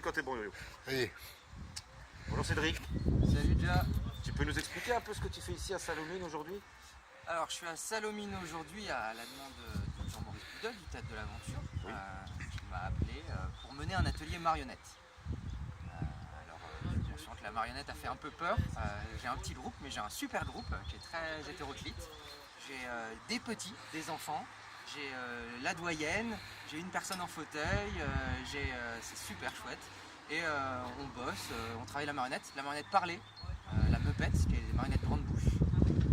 aussi quand t'es bon, Yo-Yo. Oui. Bonjour Cédric. Salut déjà. Tu peux nous expliquer un peu ce que tu fais ici à Salomine aujourd'hui? Alors je suis à Salomine aujourd'hui à la demande de Jean-Maurice Pudol du Théâtre de l'Aventure Oui. qui m'a appelé pour mener un atelier marionnette. Je suis conscient que la marionnette a fait un peu peur. J'ai un petit groupe mais j'ai un super groupe qui est très hétéroclite. J'ai des petits, des enfants, j'ai la doyenne, j'ai une personne en fauteuil, c'est super chouette. Et on bosse, on travaille la marionnette parlée, la meupette, qui est des marionnettes grande bouche.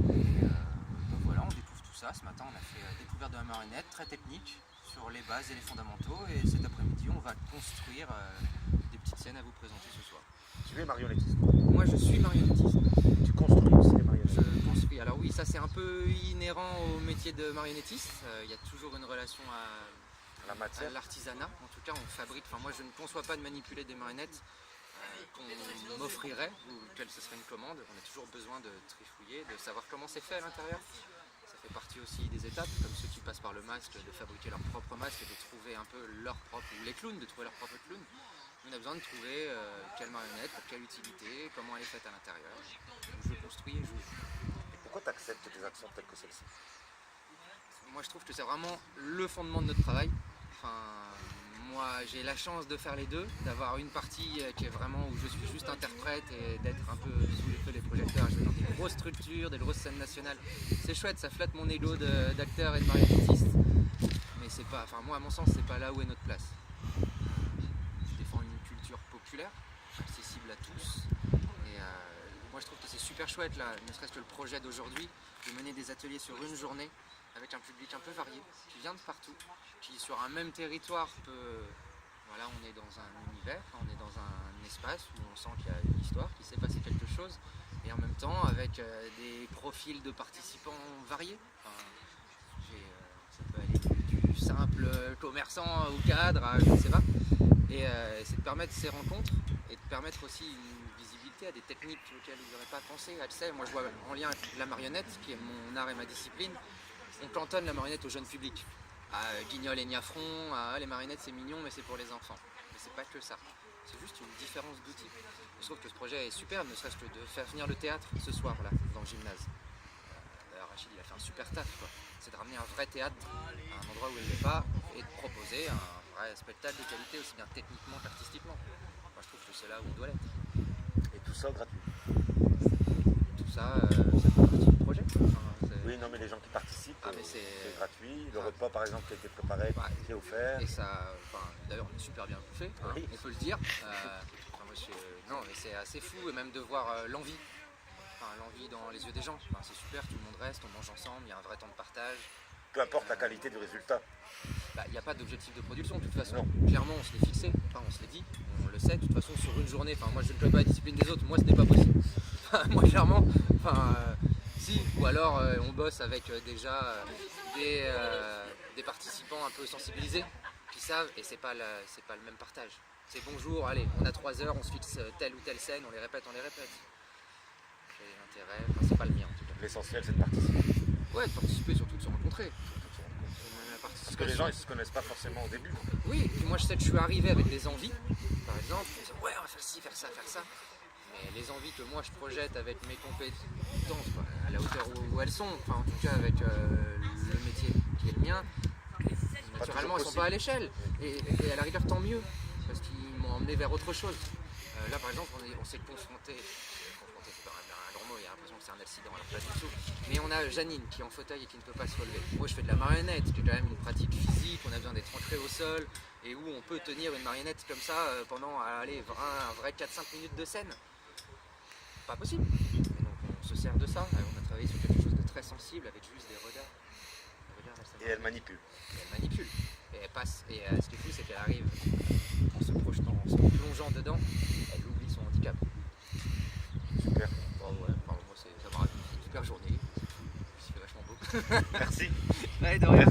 Et donc voilà, on découvre tout ça. Ce matin, on a fait découverte de la marionnette, très technique, sur les bases et les fondamentaux. Et cet après-midi, on va construire des petites scènes à vous présenter ce soir. Tu es marionnettiste. Moi, je suis marionnettiste. Tu construis aussi les marionnettes. Je construis. Alors oui, ça c'est un peu inhérent au métier de marionnettiste. Il y a toujours une relation La matière. à l'artisanat. En tout cas, on fabrique. Enfin, moi, je ne conçois pas de manipuler des marionnettes qu'on m'offrirait ou quelle ce serait une commande. On a toujours besoin de trifouiller, de savoir comment c'est fait à l'intérieur. Ça fait partie aussi des étapes, comme ceux qui passent par le masque, de fabriquer leur propre masque et de trouver un peu leur propre, ou les clowns, de trouver leur propre clown. On a besoin de trouver quelle marionnette, pour quelle utilité, comment elle est faite à l'intérieur. Donc, je construis et je... Et pourquoi tu acceptes des actions telles que celle-ci? Moi je trouve que c'est vraiment le fondement de notre travail. Enfin, moi j'ai la chance de faire les deux, d'avoir une partie qui est vraiment où je suis juste interprète et d'être un peu sous les feux des projecteurs. Je vais dans des grosses structures, des grosses scènes nationales. C'est chouette, ça flatte mon ego d'acteur et de marionnettiste. Mais c'est pas, enfin moi à mon sens c'est pas là où est notre place. Je défends une culture populaire, accessible à tous. Et moi je trouve que c'est super chouette là, ne serait-ce que le projet d'aujourd'hui, de mener des ateliers sur une journée avec un public un peu varié, qui vient de partout, qui sur un même territoire peut... Voilà, on est dans un univers, on est dans un espace où on sent qu'il y a une histoire, qu'il s'est passé quelque chose, et en même temps avec des profils de participants variés. Enfin, ça peut aller du simple commerçant au cadre, à, je ne sais pas. Et c'est de permettre ces rencontres et de permettre aussi une visibilité à des techniques auxquelles ils n'auraient pas pensé. Elle sait, moi je vois en lien avec la marionnette, qui est mon art et ma discipline, on cantonne la marionnette au jeune public. Guignol et Niafron, les marionnettes c'est mignon mais c'est pour les enfants. Mais c'est pas que ça, c'est juste une différence d'outils. Je trouve que ce projet est super, ne serait-ce que de faire venir le théâtre ce soir là, dans le gymnase. D'ailleurs Rachid il a fait un super taf, c'est de ramener un vrai théâtre à un endroit où il n'est pas et de proposer un vrai spectacle de qualité aussi bien techniquement qu'artistiquement. Moi je trouve que c'est là où on doit l'être. Et tout ça gratuit. Tout ça, ça fait partie du projet. Oui, non, mais les gens qui participent, mais c'est gratuit. Le repas, par exemple, qui a été préparé, qui est offert. Et ça, d'ailleurs, on est super bien bouffé, Oui. on peut le dire. Non, mais c'est assez fou, et même de voir l'envie. L'envie dans les yeux des gens. C'est super, tout le monde reste, on mange ensemble, il y a un vrai temps de partage. Peu importe la qualité du résultat. Il n'y a pas d'objectif de production de toute façon. Non. Clairement, on se l'est fixé, on se l'est dit, on le sait. De toute façon, sur une journée, moi je ne connais pas la discipline des autres, moi ce n'est pas possible. Moi clairement, si, ou alors on bosse avec déjà des participants un peu sensibilisés qui savent, et c'est pas le même partage. C'est bonjour, allez, on a 3 heures, on se fixe telle ou telle scène, on les répète. C'est l'intérêt, c'est pas le mien en tout cas. L'essentiel, c'est de participer. Ouais, de participer, surtout de se rencontrer. Parce que les gens, ils ne se connaissent pas forcément au début. Oui, et puis moi je sais que je suis arrivé avec des envies, par exemple, en disant ouais on va faire ci, faire ça, faire ça. Mais les envies que moi je projette avec mes compétences, à la hauteur où elles sont, en tout cas avec le métier qui est le mien, naturellement elles sont pas à l'échelle. Et à la rigueur tant mieux, parce qu'ils m'ont emmené vers autre chose. Là par exemple on s'est confronté, c'est pas un grand mot, il y a l'impression que c'est un accident, alors pas du tout. Mais on a Janine qui est en fauteuil et qui ne peut pas se relever. Moi je fais de la marionnette, qui est quand même une pratique physique, on a besoin d'être ancré au sol, et où on peut tenir une marionnette comme ça pendant un vrai 4-5 minutes de scène. Pas possible. Et donc on se sert de ça, on a travaillé sur quelque chose de très sensible avec juste des regards. Et elle manipule. Elle manipule. Et elle passe. Et ce qui est fou, c'est qu'elle arrive en se projetant, en se plongeant dedans, elle oublie son handicap. Super. Bon, ouais, moi ça m'a raconté une super journée. Il fait vachement beau. Merci. Ouais, de rien.